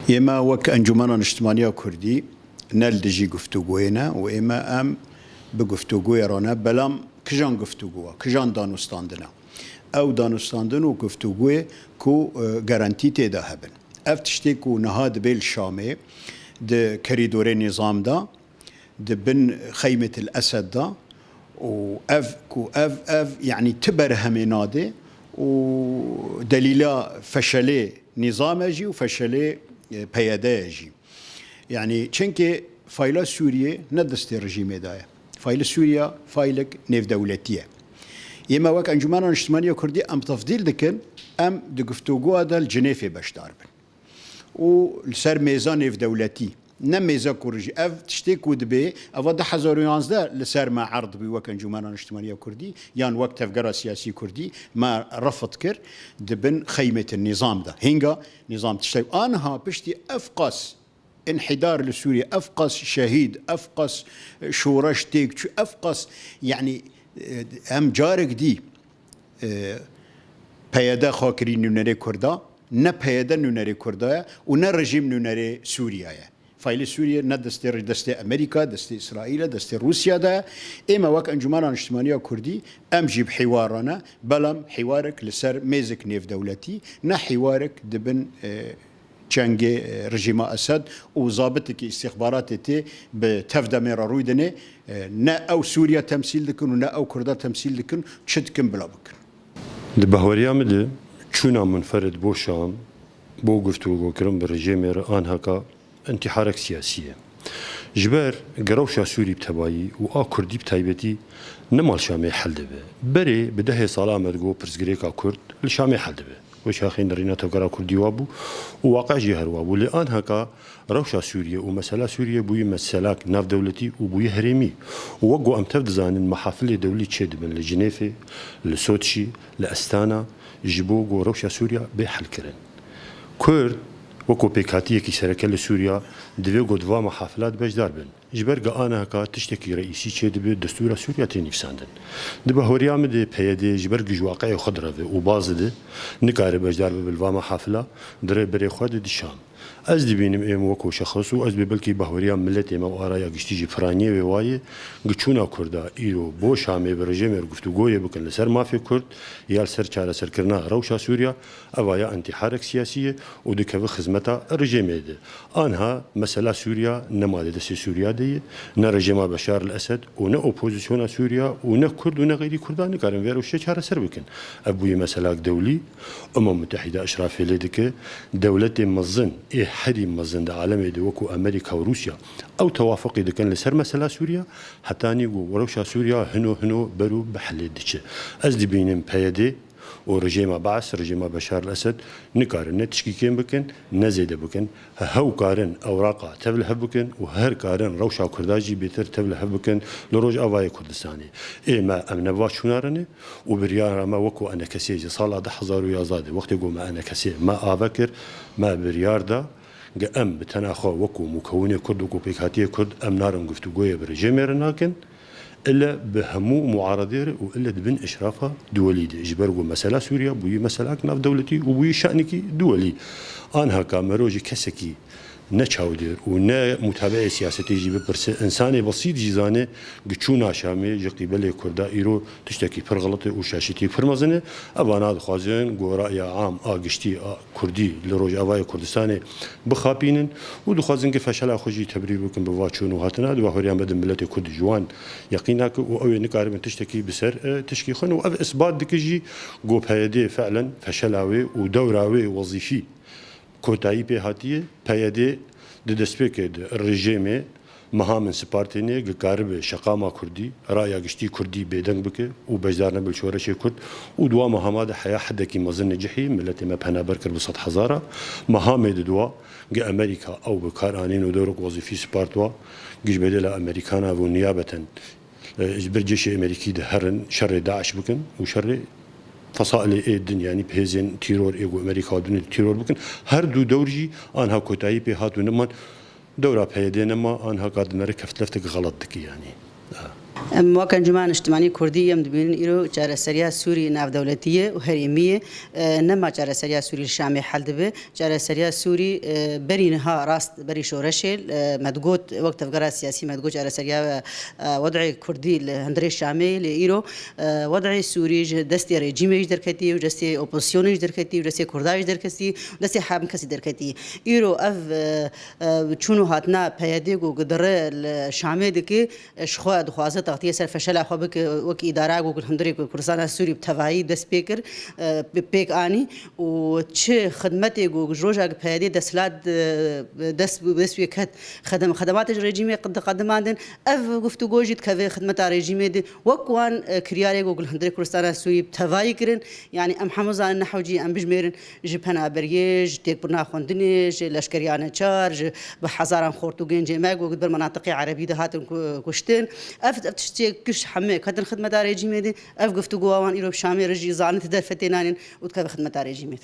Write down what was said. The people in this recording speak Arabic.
إما وك أنجمن اجتماعية كردي نلدجي گفتگوینا و إما بگفتگوی رانا بلام کجان گفتگوه کجان دانستاندنا أو دانستاندن و گفتگوی کو گارانتی تدا هبن افتشتی کو نهاد بیل شامه د كريدور نظام دا د بن خيمة الأسد دا و اف يعني تبر هميناده ودليلا فشله نظام جي وفشله بياده جي يعني چنكي فايلا سوريا ندست رجيم دايا فايلا سوريا فايلك نيف دولتيه يما وك انجمان اجتماعيه كردي ام تفضيل دكن ام دغفتوغو دا الجنيفي باش داربن والسر ميزان نيف دولتي نم ميزا كورجي اف تشتيكو دبي اف ده حزوريانز ده لسر ما عرض بي وك انجمان اجتماعيه كردي يان وقت افقرا سياسي كردي ما رفض كر دبن خيمه النظام ده هينغا نظام تشتي انها بشتي افقس انحدار لسوريا أفقس شهيد أفقس شورش تيك أفقس يعني هم جارك دي بيادا خاكرين نونري كردا نا بيادا نونري كردا ونا رجيم نونري سوريا فايل سوريا نا دستي أمريكا دستي إسرائيل دستي روسيا دا إما وك أنجمان اجتماعية كردي أم جيب حوارنا بلام حوارك لسر ميزك نيف دولتي نا حوارك دبن چنگ رژیم اسد و ضابطك استخبارات تي بتفدا ميرا رويدنه نا او سوريا تمثيل دكن ونا او كردا تمثيل دكن تشدكن بلا بكن دبهوريا مد چونا منفرد بو شام بو گفتگو کرم برژیم آن هکا انتحارك سياسيه جبر قروشا سوري بتبايي و كردي بتايبتي نمال شامي حل دبه بري بده سلامت جو برزغريكا كرد الشامي حل دبه وشاخين رينا تقرا كردي وابو وواقع جهر وابو لان هكا روشا سوريا ومساله سوريا بوي مسالاك ناف دولتي وبوي هريمي ووقو ام تفدزان المحافل دولي تشد من لجنيفي لسوتشي لاستانا جيبوغو روشا سوريا بحل كرن كرد وكو بيكاتيه كي سركل سوريا دفيغو دوا محافلات باش داربن جبر انا هكا تشتكي رئيسي تشد بدستور سوريا تنفساندن دبا هوريا مدي بيدي جبر جواقع خضره وبازده نقارب باش دارب بالوا محافله دري بري خود دي شام از دبينم ام وكو شخص و از ببلكي بهوريا ملت ام ارايا گشتيجي فرانيه وواي گچونا كردا ايرو بو شامي برجمر گفتگويه بكن لسر ما في كرد يال سر چاره سر كرنا روشا سوريا اوايا انتحارك سياسيه ودكو خدمتا رجيميد انها مساله سوريا نماده دس سوريا دي نا رجيم بشار الاسد ونا اوبوزيسيون سوريا ونا كرد ونا غير كردان كارن فيرو شي چاره سر بكن ابوي مساله دولي متحده اشرافيه لدك دوله مزن حدي مزند عالمي دي وكو امريكا وروسيا او توافق اذا كان لسر مساله سوريا حتى نيغو وروشا سوريا هنو برو بحل ديتش از دي بينم بيدي ورجيم بعث رجيم بشار الاسد نكارن تشكيكين بكن نزيد بكن هو كارن اوراقا تبله بكن وهر كارن روشا كرداجي بيتر تبله بكن لروج اواي كردستاني اما امن واشونارني وبريار ما وكو انا كسيجي صاله 10000 يا زاد وقت يقول ما انا كسي ما افكر ما بريار دا ام بتناخو وكو مكونه كرد وكو بيكاتيه كرد ام نارن گفتگويه برجيم رناكن الا بهمو معارضه والا بن اشرافها دولي دي اجبروا مساله سوريا بوي مساله ناف دولتي وبوي شانكي دولي انها كامروجي كسكي نچاودير ونا متابعه سياسي جيب برس انساني بسيط جيزانه گچونا شامي جقيبل كردا ايرو تشتكي فرغلطه وشاشتي فرمزنه ابانا خوازن غورا يا عام اگشتي كردي لروج اواي كردستاني بخابينن ودخوازن فشل خوجي تبرير بكم بواچون وهاتنا دو هوريان بدن ملت كرد جوان يقينك او نقارب تشتكي بسر تشكي خن واف اثبات دكجي جو بهيدي فعلا فشلاوي ودوراوي وظيفي كوتاي بهاتيه بيدي ددسبيك الرجيم مهام سبارتيني قارب شقامه كردي رايا گشتي كردي بيدنگ بك وبجدارنا بالشورش كرد ودوا مهامات حياه حدكي مزن جحي ملت ما بنا بركر بسط حزاره مهام دوا امريكا او بكارانين ودورك وظيفي سبارتوا جيش بدل امريكانا ونيابه برجيش امريكي دهرن شر داعش بكن وشر فصائل الدنيا يعني بهزين تيرور ايجو امريكا ودنيا تيرور بكن هر دو دورجي انها كوتاي بهات ونمان دورة بهيدين ما انها قاعد نركب لفتك غلط دكي يعني مواكن جماعة اجتماعية كردية مدبين إيرو جارة سريع سوري ناف دولتية وهريمية نما جارة سريع سوري الشامي حل دبه جارة سريع سوري برينها راست بري شورشل مدقوت وقت فقرة سياسي مدقوت جارة سريع وضع كردي الهندري الشامي لإيرو وضع سوري دستي رجيم يجدر كتي ودستي أوبوزيون يجدر كتي ودستي كرداي يجدر كتي ودستي حام كسي در كتي إيرو شونو هاتنا بيادق وقدر الشامي دكي شخوا دخوازة تغطية سر فشل أخو بك وك إدارة وقول هندري كردستان السوري بتفاعي دست بيكر بيك آني وش خدمته وجروجا بهذه دسلات دس بيكت خدمات الرجيم قد قدماندن قفتو جوجد كذا خدمات الرجيم دي وكوان كرياري وقول هندري كردستان السوري بتفاعي كرن يعني أم حمزة النحوجي أم بجميرن جبنا بريج تكبرنا خندنيج لشكريانة شارج بحزاران خورتوجين جماعة وقول بالمناطق العربية ده هاتن كشتين تشتي كش حمي كتر خدمة رجيم دي قفتو جوان إيروب شامي رجي زانت دفتينان وتكذا خدمة رجيم